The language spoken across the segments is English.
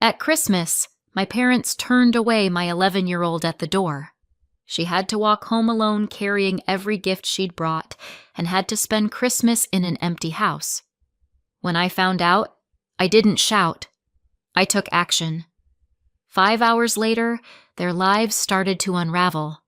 At Christmas, my parents turned away my 11-year-old at the door. She had to walk home alone carrying every gift she'd brought and had to spend Christmas in an empty house. When I found out, I didn't shout. I took action. 5 hours later, their lives started to unravel.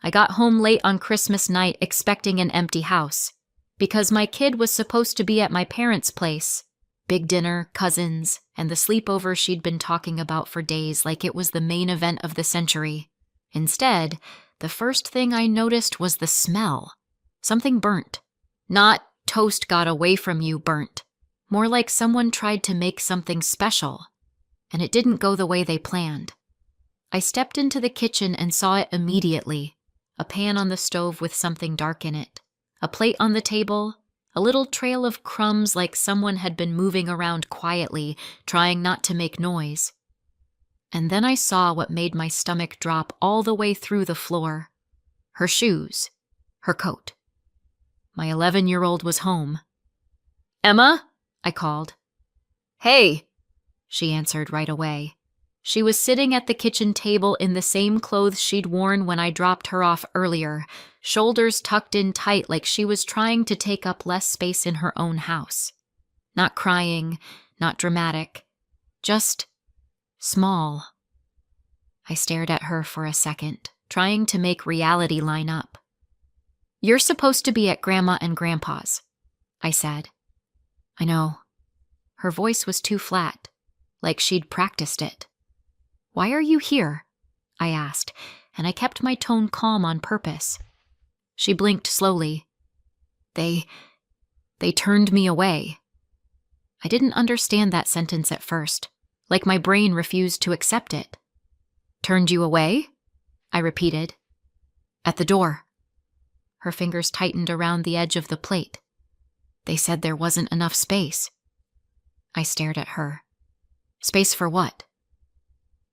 I got home late on Christmas night expecting an empty house, because my kid was supposed to be at my parents' place. Big dinner, cousins, and the sleepover she'd been talking about for days like it was the main event of the century. Instead, the first thing I noticed was the smell. Something burnt. Not toast got away from you burnt. More like someone tried to make something special, and it didn't go the way they planned. I stepped into the kitchen and saw it immediately. A pan on the stove with something dark in it. A plate on the table. A little trail of crumbs like someone had been moving around quietly, trying not to make noise. And then I saw what made my stomach drop all the way through the floor. Her shoes. Her coat. My 11-year-old was home. "Emma?" I called. "Hey," she answered right away. She was sitting at the kitchen table in the same clothes she'd worn when I dropped her off earlier, shoulders tucked in tight like she was trying to take up less space in her own house. Not crying, not dramatic, just small. I stared at her for a second, trying to make reality line up. "You're supposed to be at Grandma and Grandpa's," I said. "I know." Her voice was too flat, like she'd practiced it. "Why are you here?" I asked, and I kept my tone calm on purpose. She blinked slowly. They turned me away." I didn't understand that sentence at first, like my brain refused to accept it. "Turned you away?" I repeated. "At the door." Her fingers tightened around the edge of the plate. "They said there wasn't enough space." I stared at her. "Space for what?"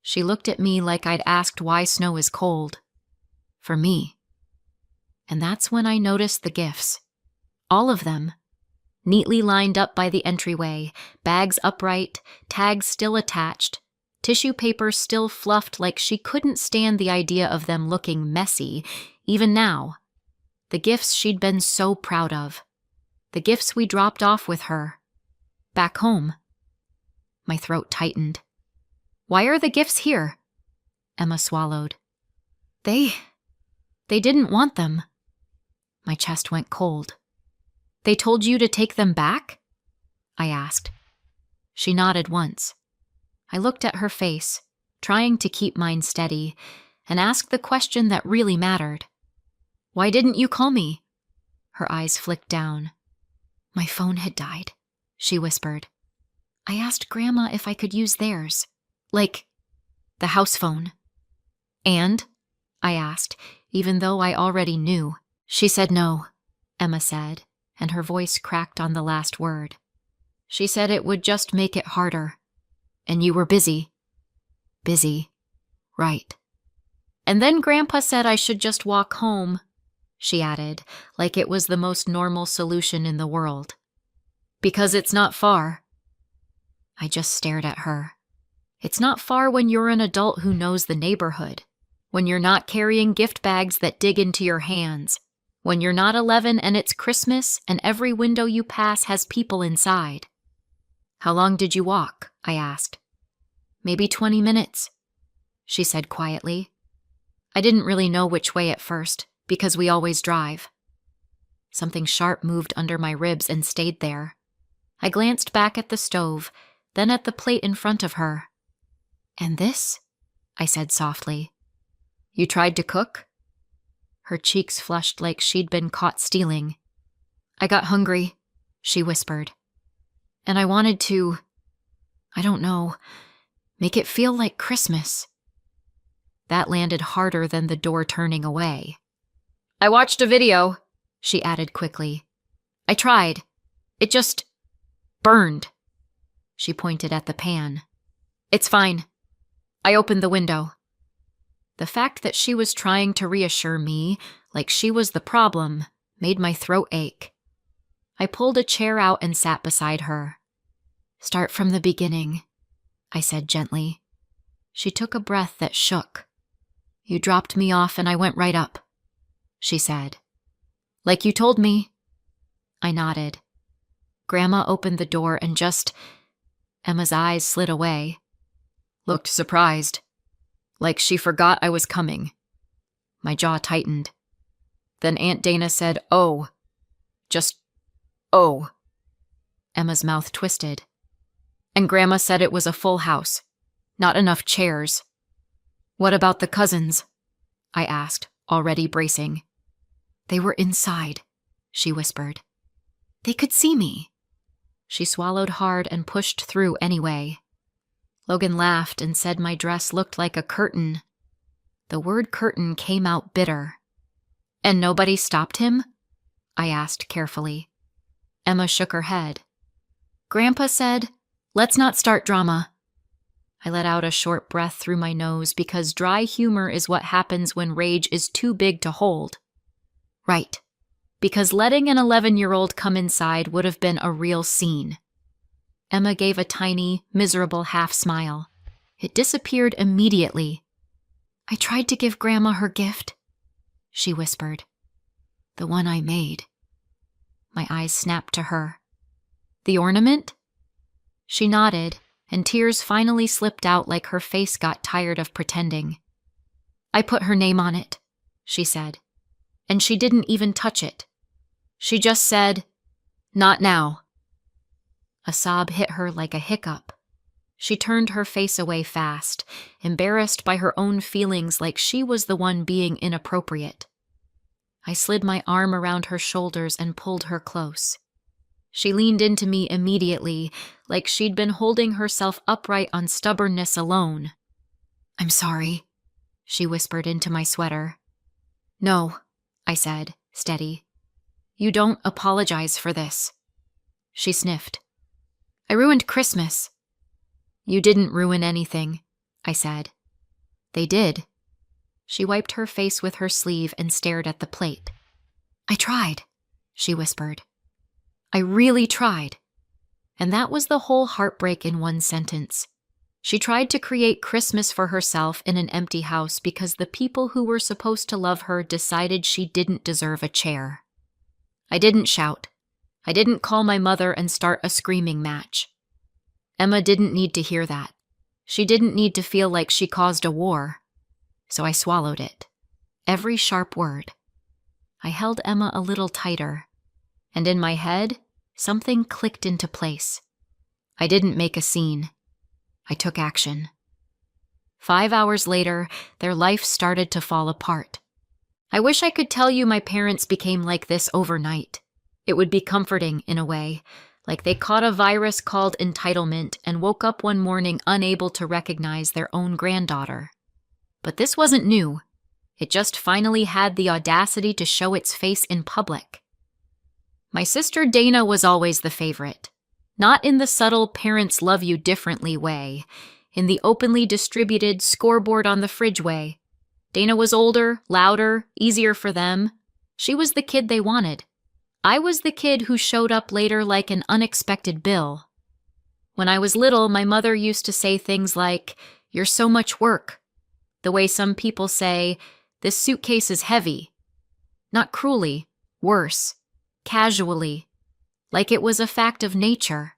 She looked at me like I'd asked why snow is cold. "For me." And that's when I noticed the gifts. All of them. Neatly lined up by the entryway, bags upright, tags still attached, tissue paper still fluffed like she couldn't stand the idea of them looking messy, even now. The gifts she'd been so proud of. The gifts we dropped off with her. Back home. My throat tightened. "Why are the gifts here?" Emma swallowed. They didn't want them." My chest went cold. "They told you to take them back?" I asked. She nodded once. I looked at her face, trying to keep mine steady, and asked the question that really mattered. "Why didn't you call me?" Her eyes flicked down. "My phone had died," she whispered. "I asked Grandma if I could use theirs. Like, the house phone." "And?" I asked, even though I already knew. "She said no," Emma said, and her voice cracked on the last word. "She said it would just make it harder. And you were busy." "Busy. Right." "And then Grandpa said I should just walk home," she added, like it was the most normal solution in the world. "Because it's not far." I just stared at her. It's not far when you're an adult who knows the neighborhood, when you're not carrying gift bags that dig into your hands, when you're not 11 and it's Christmas and every window you pass has people inside. "How long did you walk?" I asked. "Maybe 20 minutes," she said quietly. I didn't really know which way at first, because we always drive. Something sharp moved under my ribs and stayed there. I glanced back at the stove, then at the plate in front of her. "And this?" I said softly. "You tried to cook?" Her cheeks flushed like she'd been caught stealing. "I got hungry," she whispered. "And I wanted to, I don't know, make it feel like Christmas." That landed harder than the door turning away. "I watched a video," she added quickly. "I tried. It just burned." She pointed at the pan. "It's fine. I opened the window." The fact that she was trying to reassure me, like she was the problem, made my throat ache. I pulled a chair out and sat beside her. "Start from the beginning," I said gently. She took a breath that shook. You dropped me off and I went right up, she said. Like you told me. I nodded. Grandma opened the door and Emma's eyes slid away. Looked surprised. Like she forgot I was coming. My jaw tightened. Then Aunt Dana said, "Oh. Just, oh." Emma's mouth twisted. And Grandma said it was a full house. Not enough chairs. What about the cousins? I asked, already bracing. They were inside, she whispered. They could see me. She swallowed hard and pushed through anyway. Logan laughed and said my dress looked like a curtain. The word curtain came out bitter. And nobody stopped him? I asked carefully. Emma shook her head. Grandpa said, "Let's not start drama." I let out a short breath through my nose because dry humor is what happens when rage is too big to hold. Right, because letting an 11-year-old come inside would have been a real scene. Emma gave a tiny, miserable half-smile. It disappeared immediately. I tried to give Grandma her gift, she whispered. The one I made. My eyes snapped to her. The ornament? She nodded, and tears finally slipped out like her face got tired of pretending. I put her name on it, she said, and she didn't even touch it. She just said, "Not now." A sob hit her like a hiccup. She turned her face away fast, embarrassed by her own feelings like she was the one being inappropriate. I slid my arm around her shoulders and pulled her close. She leaned into me immediately, like she'd been holding herself upright on stubbornness alone. "I'm sorry," she whispered into my sweater. "No," I said, steady. "You don't apologize for this." She sniffed. "I ruined Christmas." "You didn't ruin anything," I said. "They did." She wiped her face with her sleeve and stared at the plate. "I tried," she whispered. "I really tried." And that was the whole heartbreak in one sentence. She tried to create Christmas for herself in an empty house because the people who were supposed to love her decided she didn't deserve a chair. I didn't shout. I didn't call my mother and start a screaming match. Emma didn't need to hear that. She didn't need to feel like she caused a war. So I swallowed it. Every sharp word. I held Emma a little tighter. And in my head, something clicked into place. I didn't make a scene. I took action. 5 hours later, their life started to fall apart. I wish I could tell you my parents became like this overnight. It would be comforting in a way, like they caught a virus called entitlement and woke up one morning unable to recognize their own granddaughter. But this wasn't new. It just finally had the audacity to show its face in public. My sister Dana was always the favorite. Not in the subtle parents love you differently way, in the openly distributed scoreboard on the fridge way. Dana was older, louder, easier for them. She was the kid they wanted. I was the kid who showed up later like an unexpected bill. When I was little, my mother used to say things like, "You're so much work." The way some people say, "This suitcase is heavy." Not cruelly, worse, casually, like it was a fact of nature.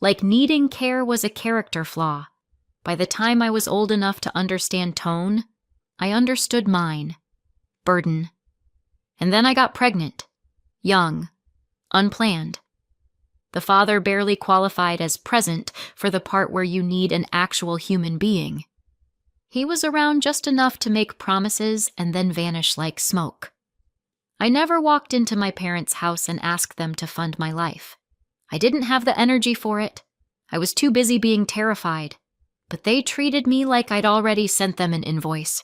Like needing care was a character flaw. By the time I was old enough to understand tone, I understood mine. Burden. And then I got pregnant. Young. Unplanned. The father barely qualified as present for the part where you need an actual human being. He was around just enough to make promises and then vanish like smoke. I never walked into my parents' house and asked them to fund my life. I didn't have the energy for it. I was too busy being terrified. But they treated me like I'd already sent them an invoice.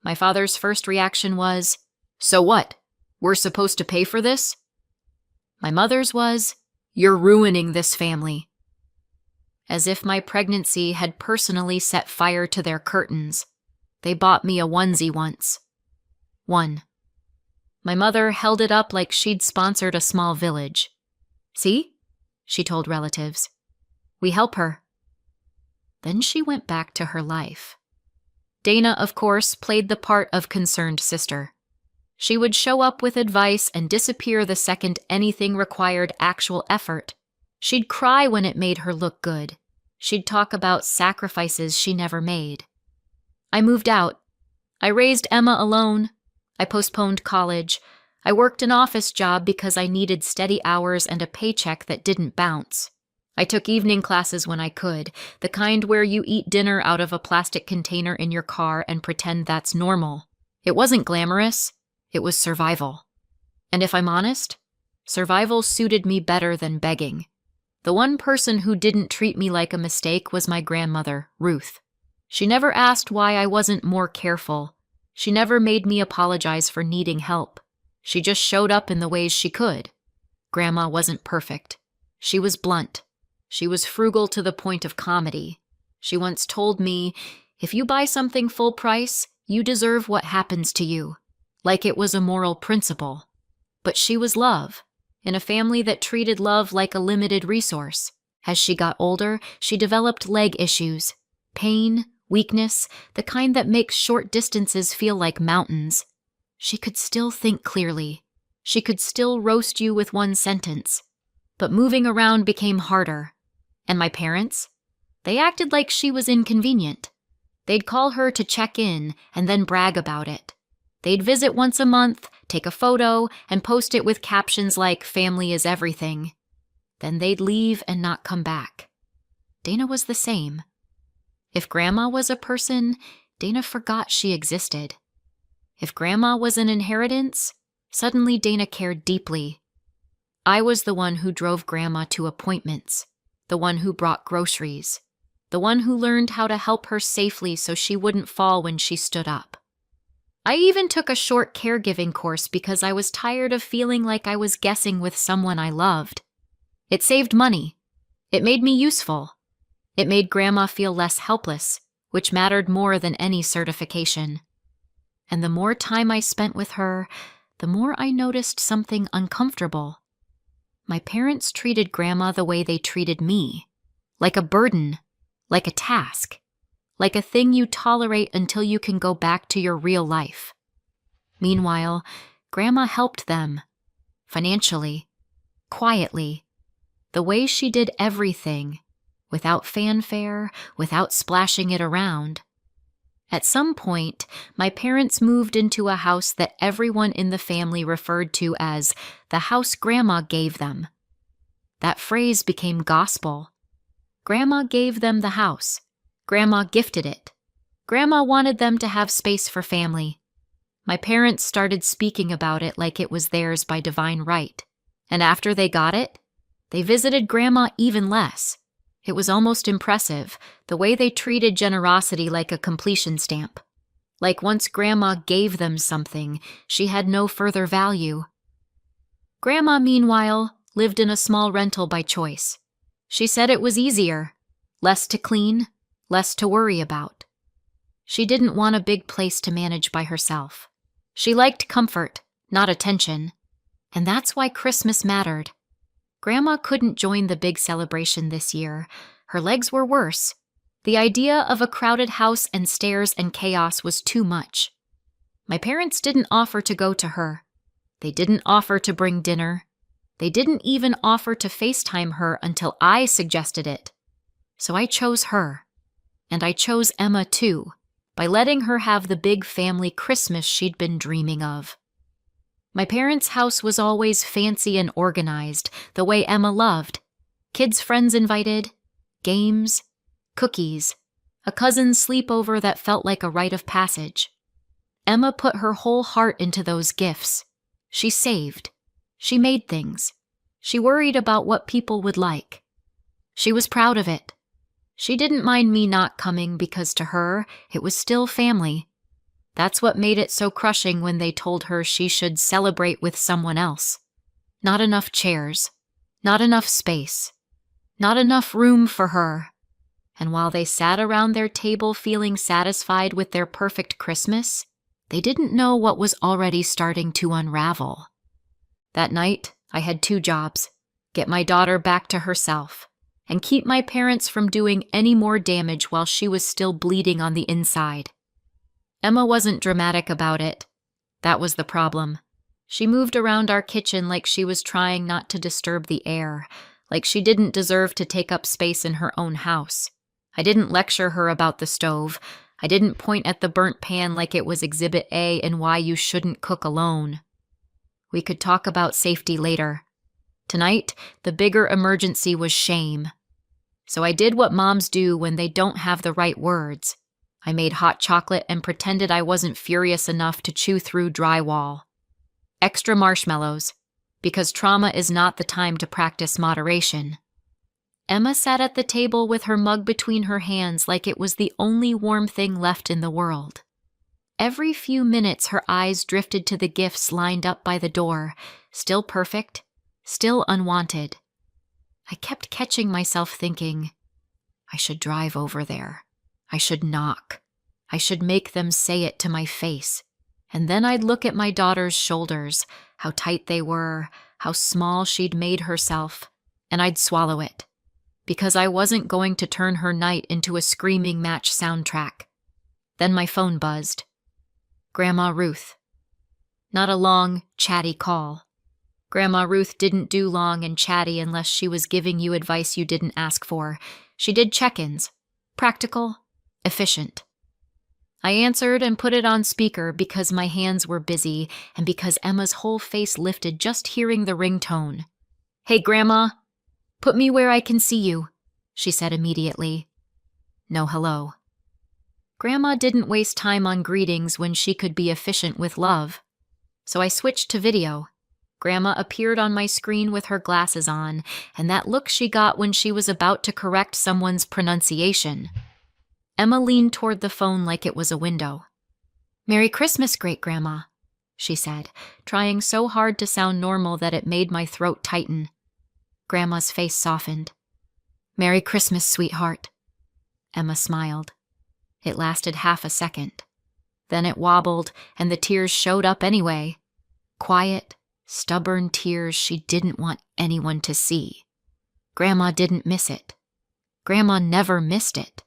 My father's first reaction was, "So what? We're supposed to pay for this?" My mother's was, "You're ruining this family." As if my pregnancy had personally set fire to their curtains. They bought me a onesie once. One. My mother held it up like she'd sponsored a small village. "See?" she told relatives. "We help her." Then she went back to her life. Dana, of course, played the part of concerned sister. She would show up with advice and disappear the second anything required actual effort. She'd cry when it made her look good. She'd talk about sacrifices she never made. I moved out. I raised Emma alone. I postponed college. I worked an office job because I needed steady hours and a paycheck that didn't bounce. I took evening classes when I could, the kind where you eat dinner out of a plastic container in your car and pretend that's normal. It wasn't glamorous. It was survival. And if I'm honest, survival suited me better than begging. The one person who didn't treat me like a mistake was my grandmother, Ruth. She never asked why I wasn't more careful. She never made me apologize for needing help. She just showed up in the ways she could. Grandma wasn't perfect. She was blunt. She was frugal to the point of comedy. She once told me, "If you buy something full price, you deserve what happens to you," like it was a moral principle. But she was love, in a family that treated love like a limited resource. As she got older, she developed leg issues, pain, weakness, the kind that makes short distances feel like mountains. She could still think clearly. She could still roast you with one sentence. But moving around became harder. And my parents? They acted like she was inconvenient. They'd call her to check in and then brag about it. They'd visit once a month, take a photo, and post it with captions like, "Family is everything." Then they'd leave and not come back. Dana was the same. If Grandma was a person, Dana forgot she existed. If Grandma was an inheritance, suddenly Dana cared deeply. I was the one who drove Grandma to appointments, the one who brought groceries, the one who learned how to help her safely so she wouldn't fall when she stood up. I even took a short caregiving course because I was tired of feeling like I was guessing with someone I loved. It saved money. It made me useful. It made Grandma feel less helpless, which mattered more than any certification. And the more time I spent with her, the more I noticed something uncomfortable. My parents treated Grandma the way they treated me, like a burden, like a task, like a thing you tolerate until you can go back to your real life. Meanwhile, Grandma helped them, financially, quietly, the way she did everything, without fanfare, without splashing it around. At some point, my parents moved into a house that everyone in the family referred to as the house Grandma gave them. That phrase became gospel. Grandma gave them the house. Grandma gifted it. Grandma wanted them to have space for family. My parents started speaking about it like it was theirs by divine right. And after they got it, they visited Grandma even less. It was almost impressive, the way they treated generosity like a completion stamp. Like once Grandma gave them something, she had no further value. Grandma, meanwhile, lived in a small rental by choice. She said it was easier, less to clean, less to worry about. She didn't want a big place to manage by herself. She liked comfort, not attention. And that's why Christmas mattered. Grandma couldn't join the big celebration this year. Her legs were worse. The idea of a crowded house and stairs and chaos was too much. My parents didn't offer to go to her. They didn't offer to bring dinner. They didn't even offer to FaceTime her until I suggested it. So I chose her. And I chose Emma too, by letting her have the big family Christmas she'd been dreaming of. My parents' house was always fancy and organized, the way Emma loved. Kids' friends invited, games, cookies, a cousin's sleepover that felt like a rite of passage. Emma put her whole heart into those gifts. She saved. She made things. She worried about what people would like. She was proud of it. She didn't mind me not coming because to her, it was still family. That's what made it so crushing when they told her she should celebrate with someone else. Not enough chairs. Not enough space. Not enough room for her. And while they sat around their table feeling satisfied with their perfect Christmas, they didn't know what was already starting to unravel. That night, I had 2 jobs. Get my daughter back to herself and keep my parents from doing any more damage while she was still bleeding on the inside. Emma wasn't dramatic about it. That was the problem. She moved around our kitchen like she was trying not to disturb the air, like she didn't deserve to take up space in her own house. I didn't lecture her about the stove. I didn't point at the burnt pan like it was Exhibit A and why you shouldn't cook alone. We could talk about safety later. Tonight, the bigger emergency was shame. So I did what moms do when they don't have the right words. I made hot chocolate and pretended I wasn't furious enough to chew through drywall. Extra marshmallows, because trauma is not the time to practice moderation. Emma sat at the table with her mug between her hands like it was the only warm thing left in the world. Every few minutes her eyes drifted to the gifts lined up by the door, still perfect, still unwanted. I kept catching myself thinking, I should drive over there. I should knock. I should make them say it to my face. And then I'd look at my daughter's shoulders, how tight they were, how small she'd made herself, and I'd swallow it, because I wasn't going to turn her night into a screaming match soundtrack. Then my phone buzzed. Grandma Ruth. Not a long, chatty call. Grandma Ruth didn't do long and chatty unless she was giving you advice you didn't ask for. She did check-ins. Practical, efficient. I answered and put it on speaker because my hands were busy and because Emma's whole face lifted just hearing the ringtone. Hey, Grandma. Put me where I can see you, she said immediately. No hello. Grandma didn't waste time on greetings when she could be efficient with love. So I switched to video. Grandma appeared on my screen with her glasses on, and that look she got when she was about to correct someone's pronunciation. Emma leaned toward the phone like it was a window. Merry Christmas, Great-Grandma, she said, trying so hard to sound normal that it made my throat tighten. Grandma's face softened. Merry Christmas, sweetheart. Emma smiled. It lasted half a second. Then it wobbled, and the tears showed up anyway. Quiet, stubborn tears she didn't want anyone to see. Grandma didn't miss it. Grandma never missed it.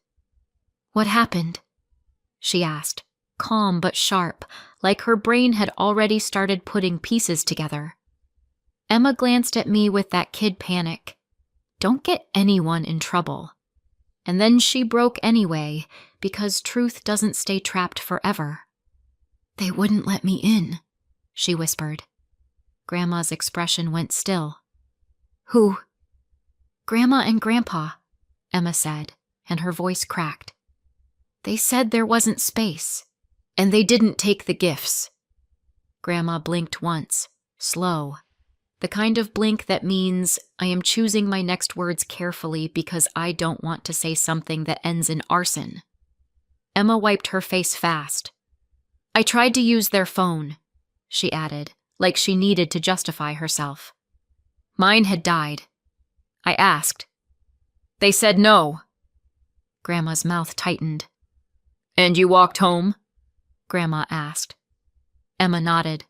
What happened? She asked, calm but sharp, like her brain had already started putting pieces together. Emma glanced at me with that kid panic. Don't get anyone in trouble. And then she broke anyway, because truth doesn't stay trapped forever. They wouldn't let me in, she whispered. Grandma's expression went still. Who? Grandma and Grandpa, Emma said, and her voice cracked. They said there wasn't space, and they didn't take the gifts. Grandma blinked once, slow. The kind of blink that means I am choosing my next words carefully because I don't want to say something that ends in arson. Emma wiped her face fast. I tried to use their phone, she added, like she needed to justify herself. Mine had died. I asked. They said no. Grandma's mouth tightened. And you walked home? Grandma asked. Emma nodded.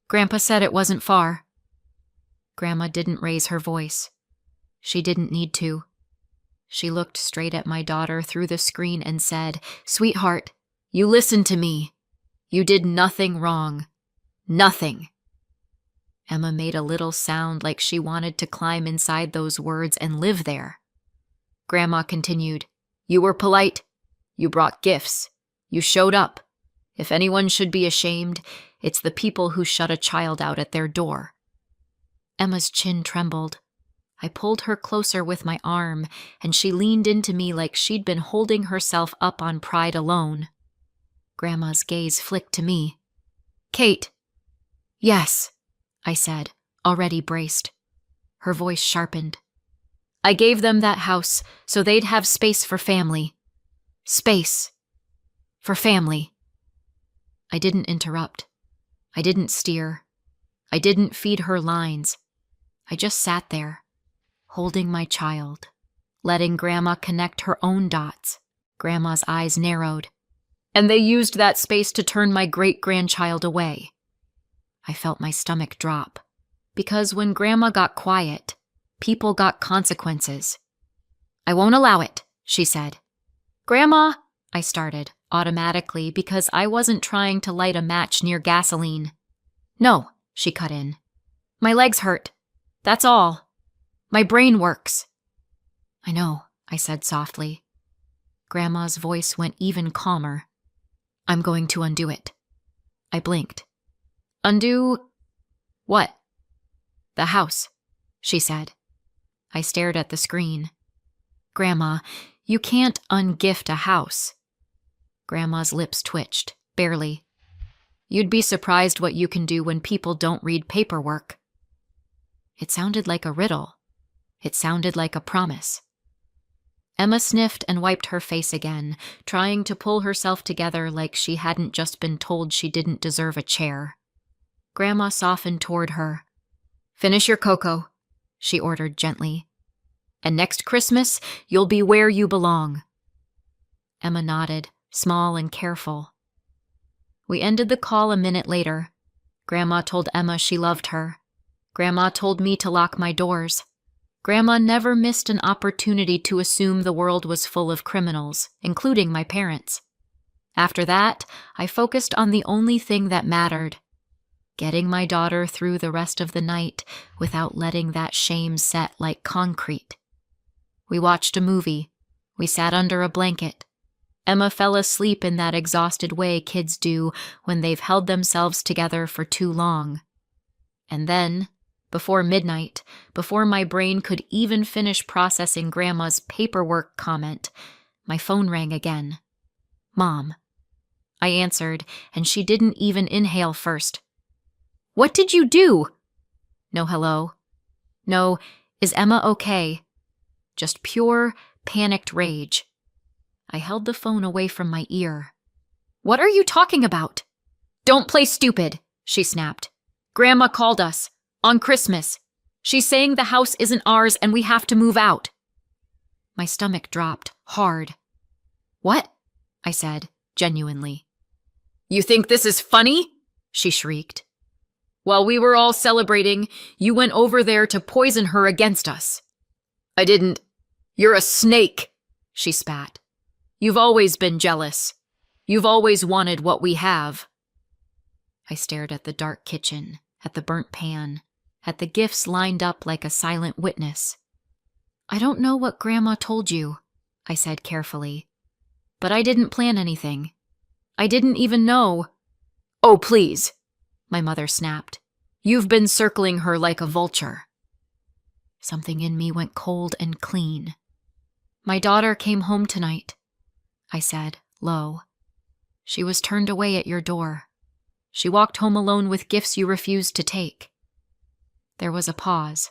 Grandpa said it wasn't far. Grandma didn't raise her voice. She didn't need to. She looked straight at my daughter through the screen and said, Sweetheart, you listened to me. You did nothing wrong. Nothing. Emma made a little sound like she wanted to climb inside those words and live there. Grandma continued, You were polite. You brought gifts. You showed up. If anyone should be ashamed, it's the people who shut a child out at their door. Emma's chin trembled. I pulled her closer with my arm, and she leaned into me like she'd been holding herself up on pride alone. Grandma's gaze flicked to me. Kate. Yes, I said, already braced. Her voice sharpened. I gave them that house so they'd have space for family. Space. For family. I didn't interrupt. I didn't steer. I didn't feed her lines. I just sat there, holding my child, letting Grandma connect her own dots. Grandma's eyes narrowed. And they used that space to turn my great-grandchild away. I felt my stomach drop, because when Grandma got quiet, people got consequences. I won't allow it, she said. Grandma, I started, automatically, because I wasn't trying to light a match near gasoline. No, she cut in. My legs hurt. That's all. My brain works. I know, I said softly. Grandma's voice went even calmer. I'm going to undo it. I blinked. Undo what? The house, she said. I stared at the screen. Grandma, you can't ungift a house. Grandma's lips twitched, barely. You'd be surprised what you can do when people don't read paperwork. It sounded like a riddle. It sounded like a promise. Emma sniffed and wiped her face again, trying to pull herself together like she hadn't just been told she didn't deserve a chair. Grandma softened toward her. Finish your cocoa, she ordered gently. And next Christmas, you'll be where you belong. Emma nodded, small and careful. We ended the call a minute later. Grandma told Emma she loved her. Grandma told me to lock my doors. Grandma never missed an opportunity to assume the world was full of criminals, including my parents. After that, I focused on the only thing that mattered: getting my daughter through the rest of the night without letting that shame set like concrete. We watched a movie. We sat under a blanket. Emma fell asleep in that exhausted way kids do when they've held themselves together for too long. And then, before midnight, before my brain could even finish processing Grandma's paperwork comment, my phone rang again. Mom. I answered, and she didn't even inhale first. What did you do? No hello. No, is Emma okay? Just pure, panicked rage. I held the phone away from my ear. What are you talking about? Don't play stupid, she snapped. Grandma called us. On Christmas. She's saying the house isn't ours and we have to move out. My stomach dropped, hard. What? I said, genuinely. You think this is funny? She shrieked. While we were all celebrating, you went over there to poison her against us. I didn't. You're a snake, she spat. You've always been jealous. You've always wanted what we have. I stared at the dark kitchen, at the burnt pan, at the gifts lined up like a silent witness. I don't know what Grandma told you, I said carefully, but I didn't plan anything. I didn't even know. Oh, please, my mother snapped. You've been circling her like a vulture. Something in me went cold and clean. My daughter came home tonight, I said, low. She was turned away at your door. She walked home alone with gifts you refused to take. There was a pause.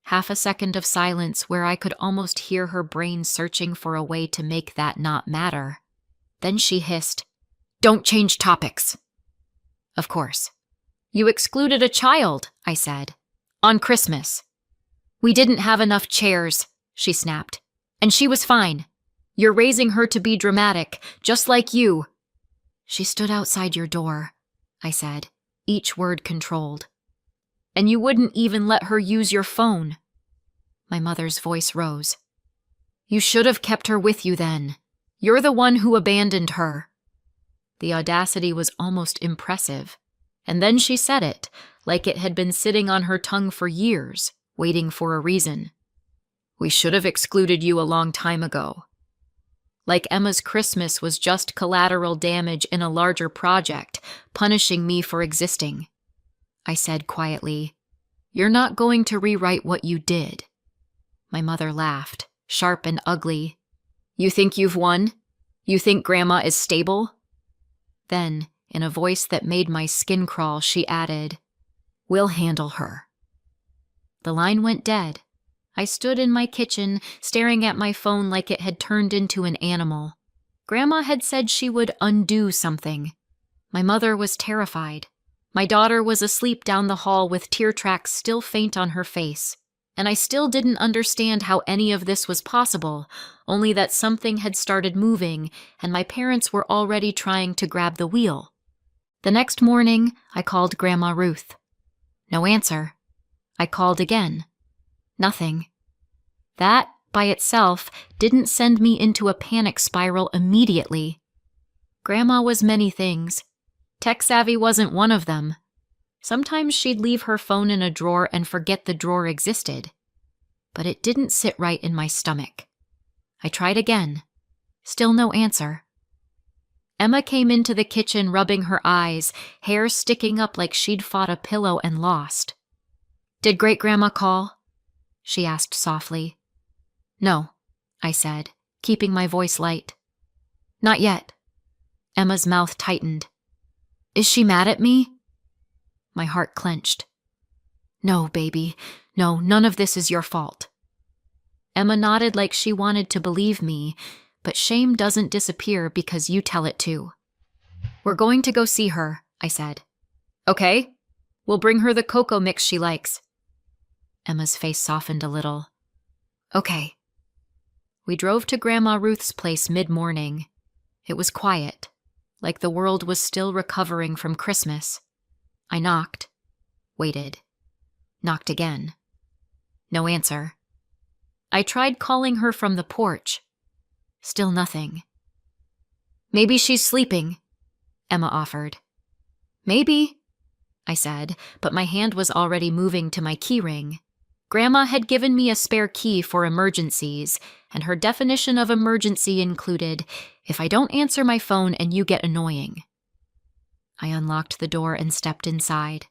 Half a second of silence where I could almost hear her brain searching for a way to make that not matter. Then she hissed, Don't change topics. Of course. You excluded a child, I said. On Christmas. We didn't have enough chairs, she snapped. And she was fine. You're raising her to be dramatic, just like you. She stood outside your door, I said, each word controlled. And you wouldn't even let her use your phone. My mother's voice rose. You should have kept her with you then. You're the one who abandoned her. The audacity was almost impressive. And then she said it, like it had been sitting on her tongue for years, waiting for a reason. We should have excluded you a long time ago. Like Emma's Christmas was just collateral damage in a larger project, punishing me for existing. I said quietly, You're not going to rewrite what you did. My mother laughed, sharp and ugly. You think you've won? You think Grandma is stable? Then, in a voice that made my skin crawl, she added, We'll handle her. The line went dead. I stood in my kitchen, staring at my phone like it had turned into an animal. Grandma had said she would undo something. My mother was terrified. My daughter was asleep down the hall with tear tracks still faint on her face. And I still didn't understand how any of this was possible, only that something had started moving and my parents were already trying to grab the wheel. The next morning, I called Grandma Ruth. No answer. I called again. Nothing. That by itself didn't send me into a panic spiral immediately. Grandma was many things. Tech-savvy wasn't one of them. Sometimes she'd leave her phone in a drawer and forget the drawer existed. But it didn't sit right in my stomach. I tried again. Still no answer. Emma came into the kitchen rubbing her eyes, hair sticking up like she'd fought a pillow and lost. "Did Great-Grandma call?" she asked softly. "No," I said, keeping my voice light. "Not yet." Emma's mouth tightened. "Is she mad at me?" My heart clenched. "No, baby. No, none of this is your fault." Emma nodded like she wanted to believe me, but shame doesn't disappear because you tell it to. "We're going to go see her," I said. "Okay. We'll bring her the cocoa mix she likes." Emma's face softened a little. "Okay." We drove to Grandma Ruth's place mid-morning. It was quiet, like the world was still recovering from Christmas. I knocked, waited, knocked again. No answer. I tried calling her from the porch. Still nothing. "Maybe she's sleeping," Emma offered. "Maybe," I said, but my hand was already moving to my keyring. Grandma had given me a spare key for emergencies, and her definition of emergency included, if I don't answer my phone and you get annoying. I unlocked the door and stepped inside.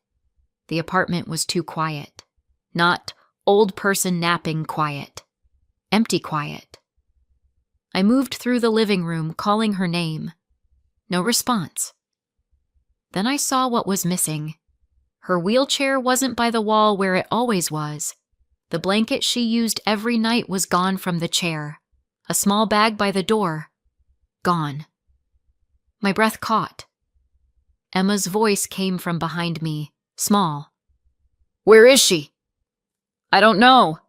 The apartment was too quiet. Not old person napping quiet. Empty quiet. I moved through the living room, calling her name. No response. Then I saw what was missing. Her wheelchair wasn't by the wall where it always was. The blanket she used every night was gone from the chair. A small bag by the door. Gone. My breath caught. Emma's voice came from behind me, small. "Where is she?" "I don't know,"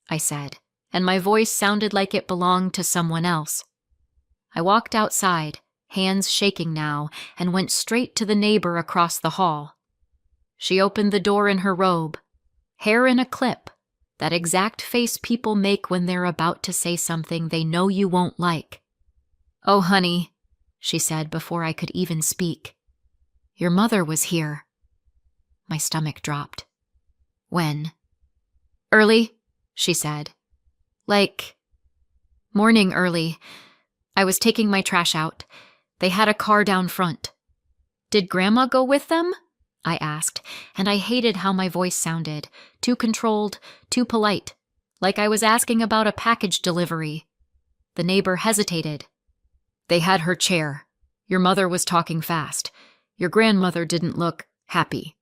I said, and my voice sounded like it belonged to someone else. I walked outside, hands shaking now, and went straight to the neighbor across the hall. She opened the door in her robe, hair in a clip, that exact face people make when they're about to say something they know you won't like. "Oh, honey," she said before I could even speak. "Your mother was here." My stomach dropped. "When?" "Early," she said. "Like, morning early. I was taking my trash out. They had a car down front." "Did Grandma go with them?" I asked, and I hated how my voice sounded. Too controlled, too polite, like I was asking about a package delivery. The neighbor hesitated. "They had her chair. Your mother was talking fast. Your grandmother didn't look happy."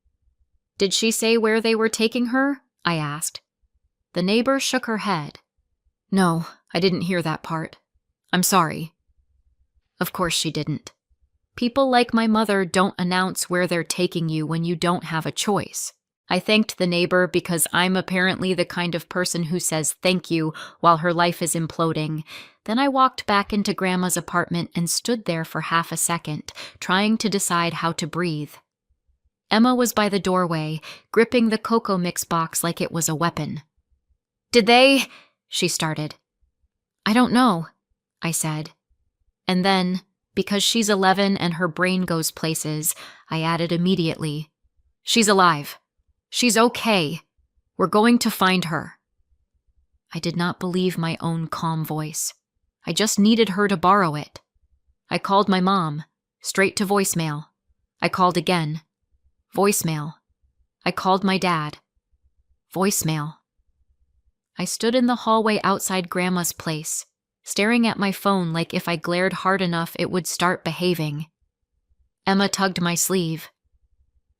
"Did she say where they were taking her?" I asked. The neighbor shook her head. "No, I didn't hear that part. I'm sorry." Of course she didn't. People like my mother don't announce where they're taking you when you don't have a choice. I thanked the neighbor because I'm apparently the kind of person who says thank you while her life is imploding. Then I walked back into Grandma's apartment and stood there for half a second, trying to decide how to breathe. Emma was by the doorway, gripping the cocoa mix box like it was a weapon. "Did they?" she started. "I don't know," I said. And then, because she's 11 and her brain goes places, I added immediately, "She's alive. She's okay. We're going to find her." I did not believe my own calm voice. I just needed her to borrow it. I called my mom, straight to voicemail. I called again. Voicemail. I called my dad. Voicemail. I stood in the hallway outside Grandma's place, staring at my phone like if I glared hard enough it would start behaving. Emma tugged my sleeve.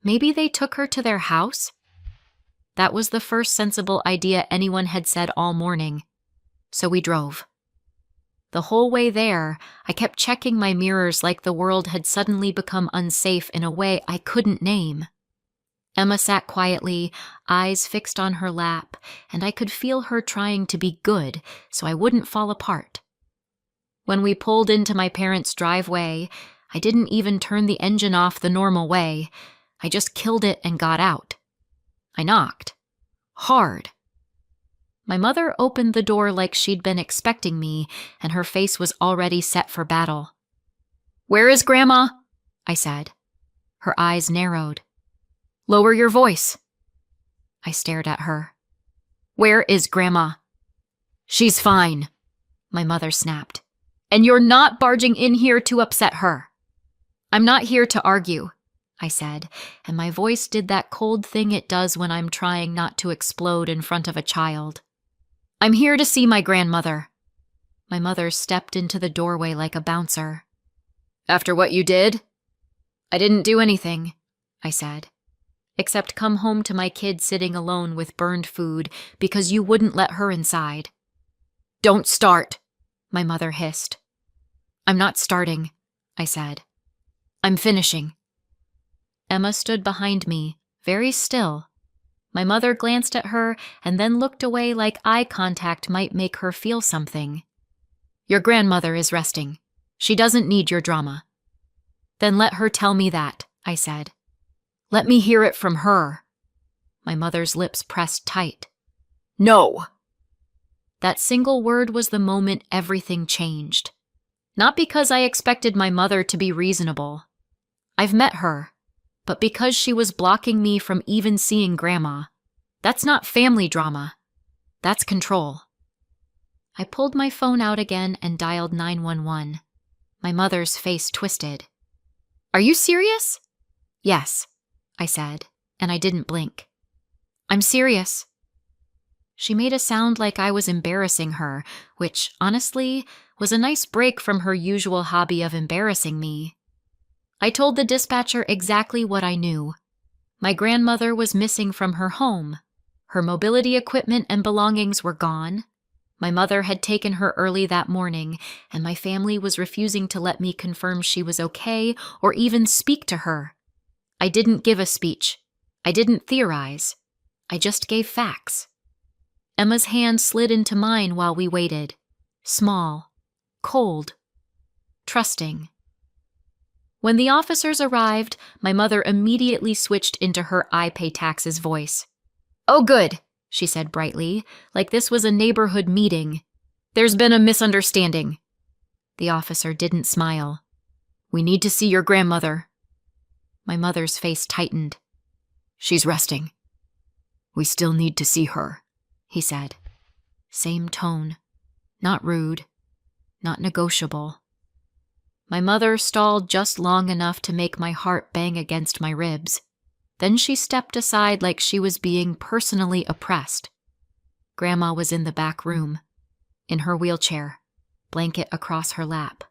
Maybe they took her to their house? That was the first sensible idea anyone had said all morning. So we drove. The whole way there, I kept checking my mirrors like the world had suddenly become unsafe in a way I couldn't name. Emma sat quietly, eyes fixed on her lap, and I could feel her trying to be good so I wouldn't fall apart. When we pulled into my parents' driveway, I didn't even turn the engine off the normal way. I just killed it and got out. I knocked. Hard. My mother opened the door like she'd been expecting me, and her face was already set for battle. "Where is Grandma?" I said. Her eyes narrowed. "Lower your voice." I stared at her. "Where is Grandma?" "She's fine," my mother snapped. "And you're not barging in here to upset her." "I'm not here to argue," I said, and my voice did that cold thing it does when I'm trying not to explode in front of a child. "I'm here to see my grandmother." My mother stepped into the doorway like a bouncer. "After what you did?" "I didn't do anything," I said, "except come home to my kid sitting alone with burned food because you wouldn't let her inside." "Don't start," my mother hissed. "I'm not starting," I said. "I'm finishing." Emma stood behind me, very still. My mother glanced at her and then looked away like eye contact might make her feel something. "Your grandmother is resting. She doesn't need your drama." "Then let her tell me that," I said. "Let me hear it from her." My mother's lips pressed tight. "No!" That single word was the moment everything changed. Not because I expected my mother to be reasonable. I've met her, but because she was blocking me from even seeing Grandma. That's not family drama. That's control. I pulled my phone out again and dialed 911. My mother's face twisted. "Are you serious?" "Yes," I said, and I didn't blink. "I'm serious." She made a sound like I was embarrassing her, which, honestly, was a nice break from her usual hobby of embarrassing me. I told the dispatcher exactly what I knew. My grandmother was missing from her home. Her mobility equipment and belongings were gone. My mother had taken her early that morning, and my family was refusing to let me confirm she was okay or even speak to her. I didn't give a speech. I didn't theorize. I just gave facts. Emma's hand slid into mine while we waited. Small, cold, trusting. When the officers arrived, my mother immediately switched into her "I pay taxes" voice. "Oh, good," she said brightly, like this was a neighborhood meeting. "There's been a misunderstanding." The officer didn't smile. "We need to see your grandmother." My mother's face tightened. "She's resting." "We still need to see her," he said. Same tone. Not rude. Not negotiable. My mother stalled just long enough to make my heart bang against my ribs. Then she stepped aside like she was being personally oppressed. Grandma was in the back room, in her wheelchair, blanket across her lap,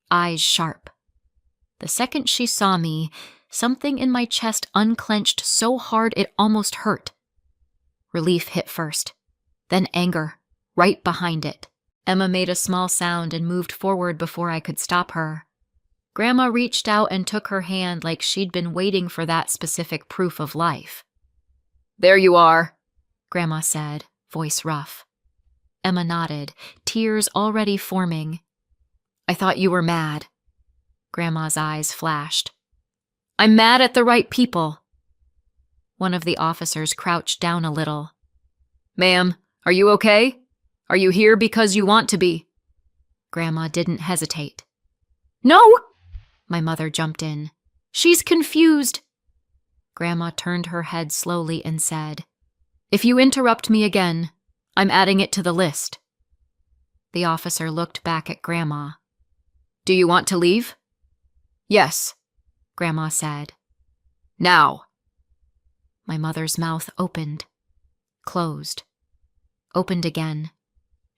eyes sharp. The second she saw me, something in my chest unclenched so hard it almost hurt. Relief hit first, then anger, right behind it. Emma made a small sound and moved forward before I could stop her. Grandma reached out and took her hand like she'd been waiting for that specific proof of life. "There you are," Grandma said, voice rough. Emma nodded, tears already forming. "I thought you were mad." Grandma's eyes flashed. "I'm mad at the right people." One of the officers crouched down a little. "Ma'am, are you okay? Are you here because you want to be?" Grandma didn't hesitate. "No!" My mother jumped in. "She's confused." Grandma turned her head slowly and said, "If you interrupt me again, I'm adding it to the list." The officer looked back at Grandma. "Do you want to leave?" "Yes," Grandma said. "Now." My mother's mouth opened, closed, opened again.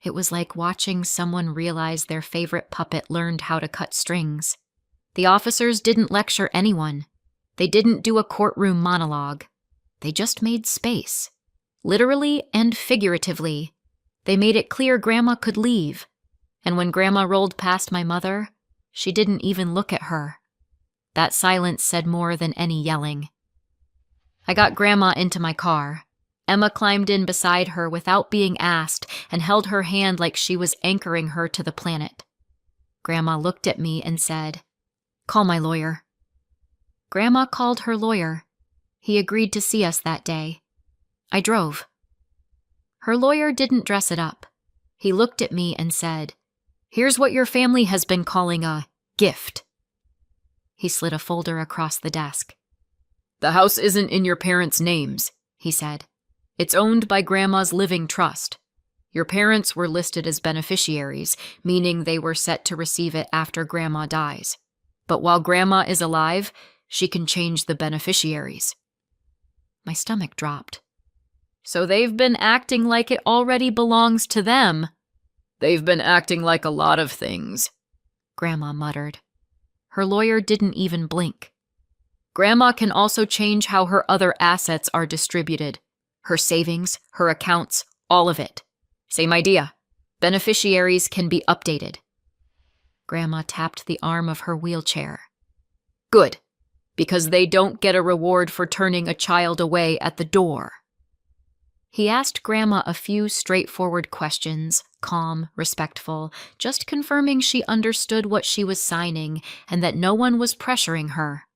It was like watching someone realize their favorite puppet learned how to cut strings. The officers didn't lecture anyone. They didn't do a courtroom monologue. They just made space. Literally and figuratively. They made it clear Grandma could leave. And when Grandma rolled past my mother, she didn't even look at her. That silence said more than any yelling. I got Grandma into my car. Emma climbed in beside her without being asked and held her hand like she was anchoring her to the planet. Grandma looked at me and said, "Call my lawyer." Grandma called her lawyer. He agreed to see us that day. I drove. Her lawyer didn't dress it up. He looked at me and said, "Here's what your family has been calling a gift." He slid a folder across the desk. "The house isn't in your parents' names," he said. "It's owned by Grandma's living trust. Your parents were listed as beneficiaries, meaning they were set to receive it after Grandma dies. But while Grandma is alive, she can change the beneficiaries." My stomach dropped. "So they've been acting like it already belongs to them." "They've been acting like a lot of things," Grandma muttered. Her lawyer didn't even blink. "Grandma can also change how her other assets are distributed. Her savings, her accounts, all of it. Same idea. Beneficiaries can be updated." Grandma tapped the arm of her wheelchair. "Good, because they don't get a reward for turning a child away at the door." He asked Grandma a few straightforward questions, calm, respectful, just confirming she understood what she was signing and that no one was pressuring her.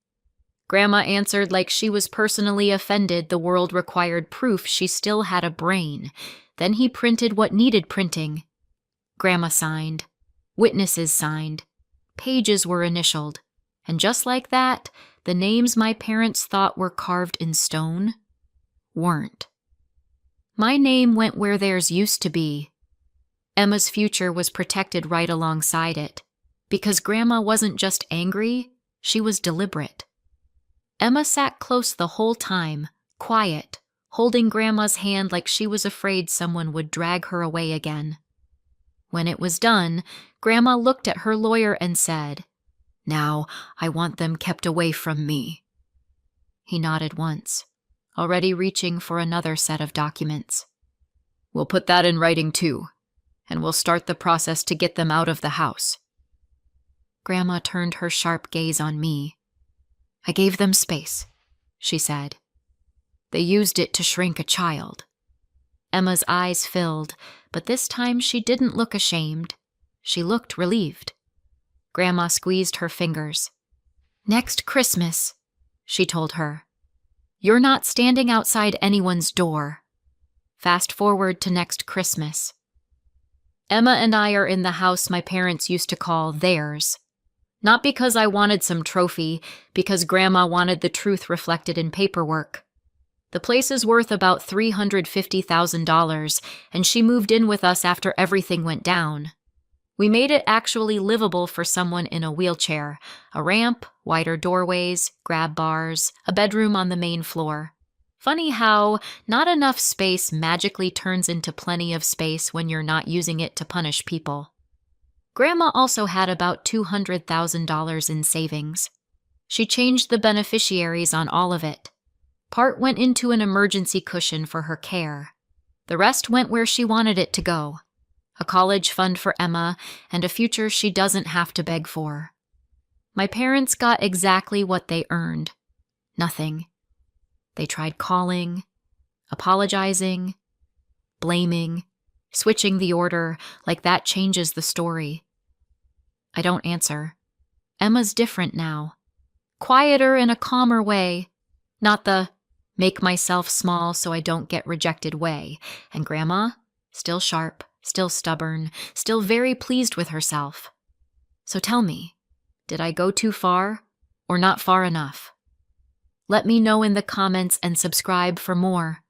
Grandma answered like she was personally offended the world required proof she still had a brain. Then he printed what needed printing. Grandma signed. Witnesses signed. Pages were initialed. And just like that, the names my parents thought were carved in stone weren't. My name went where theirs used to be. Emma's future was protected right alongside it, because Grandma wasn't just angry, she was deliberate. Emma sat close the whole time, quiet, holding Grandma's hand like she was afraid someone would drag her away again. When it was done, Grandma looked at her lawyer and said, "Now, I want them kept away from me." He nodded once, already reaching for another set of documents. "We'll put that in writing too, and we'll start the process to get them out of the house." Grandma turned her sharp gaze on me. "I gave them space," she said. "They used it to shrink a child." Emma's eyes filled, but this time she didn't look ashamed. She looked relieved. Grandma squeezed her fingers. "Next Christmas," she told her, "you're not standing outside anyone's door." Fast forward to next Christmas. Emma and I are in the house my parents used to call theirs. Not because I wanted some trophy, because Grandma wanted the truth reflected in paperwork. The place is worth about $350,000, and she moved in with us after everything went down. We made it actually livable for someone in a wheelchair, a ramp, wider doorways, grab bars, a bedroom on the main floor. Funny how not enough space magically turns into plenty of space when you're not using it to punish people. Grandma also had about $200,000 in savings. She changed the beneficiaries on all of it. Part went into an emergency cushion for her care. The rest went where she wanted it to go. A college fund for Emma and a future she doesn't have to beg for. My parents got exactly what they earned. Nothing. They tried calling, apologizing, blaming, switching the order, like that changes the story. I don't answer. Emma's different now. Quieter in a calmer way. Not the make myself small so I don't get rejected way. And Grandma, still sharp, still stubborn, still very pleased with herself. So tell me, did I go too far or not far enough? Let me know in the comments and subscribe for more.